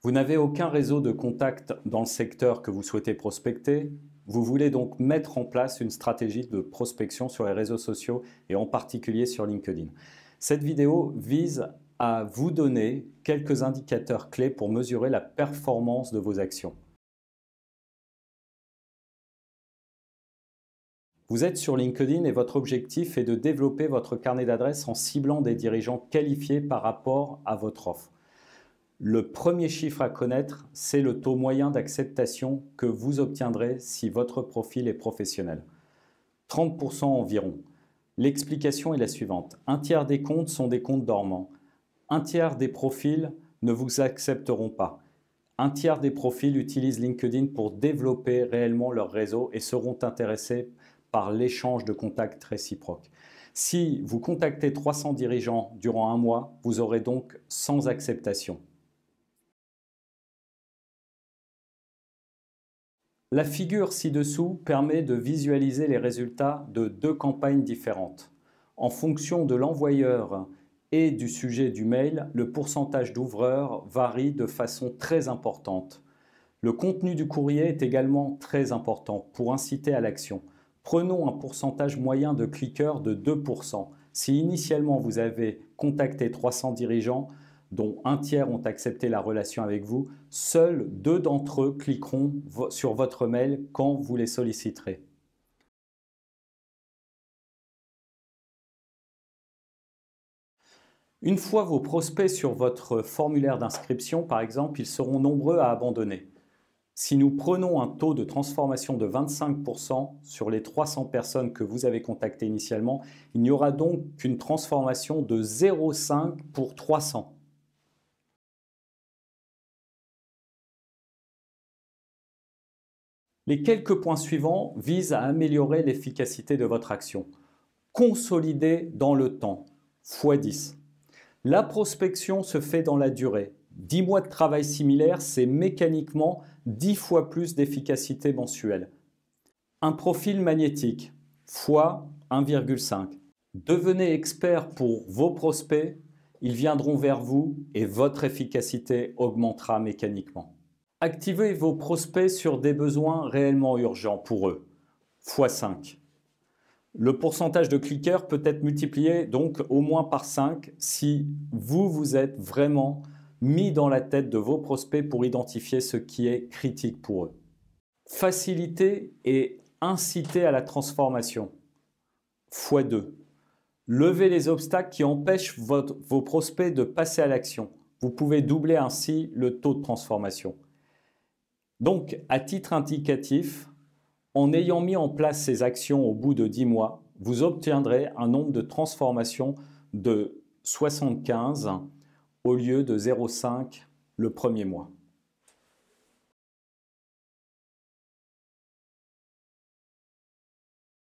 Vous n'avez aucun réseau de contact dans le secteur que vous souhaitez prospecter. Vous voulez donc mettre en place une stratégie de prospection sur les réseaux sociaux et en particulier sur LinkedIn. Cette vidéo vise à vous donner quelques indicateurs clés pour mesurer la performance de vos actions. Vous êtes sur LinkedIn et votre objectif est de développer votre carnet d'adresses en ciblant des dirigeants qualifiés par rapport à votre offre. Le premier chiffre à connaître, c'est le taux moyen d'acceptation que vous obtiendrez si votre profil est professionnel. 30% environ. L'explication est la suivante. Un tiers des comptes sont des comptes dormants. Un tiers des profils ne vous accepteront pas. Un tiers des profils utilisent LinkedIn pour développer réellement leur réseau et seront intéressés par l'échange de contacts réciproques. Si vous contactez 300 dirigeants durant un mois, vous aurez donc 100 acceptations. La figure ci-dessous permet de visualiser les résultats de deux campagnes différentes. En fonction de l'envoyeur et du sujet du mail, le pourcentage d'ouvreurs varie de façon très importante. Le contenu du courrier est également très important pour inciter à l'action. Prenons un pourcentage moyen de cliqueurs de 2%. Si initialement vous avez contacté 300 dirigeants, dont un tiers ont accepté la relation avec vous, seuls 2 d'entre eux cliqueront sur votre mail quand vous les solliciterez. Une fois vos prospects sur votre formulaire d'inscription, par exemple, ils seront nombreux à abandonner. Si nous prenons un taux de transformation de 25% sur les 300 personnes que vous avez contactées initialement, il n'y aura donc qu'une transformation de 0,5 pour 300. Les quelques points suivants visent à améliorer l'efficacité de votre action. Consolider dans le temps, x10. La prospection se fait dans la durée. 10 mois de travail similaire, c'est mécaniquement 10 fois plus d'efficacité mensuelle. Un profil magnétique, x 1,5. Devenez expert pour vos prospects, ils viendront vers vous et votre efficacité augmentera mécaniquement. Activez vos prospects sur des besoins réellement urgents pour eux, x 5. Le pourcentage de cliqueurs peut être multiplié donc au moins par 5 si vous êtes vraiment mis dans la tête de vos prospects pour identifier ce qui est critique pour eux. Faciliter et inciter à la transformation, x 2. Levez les obstacles qui empêchent vos prospects de passer à l'action. Vous pouvez doubler ainsi le taux de transformation. Donc, à titre indicatif, en ayant mis en place ces actions au bout de 10 mois, vous obtiendrez un nombre de transformations de 75 au lieu de 0,5 le premier mois.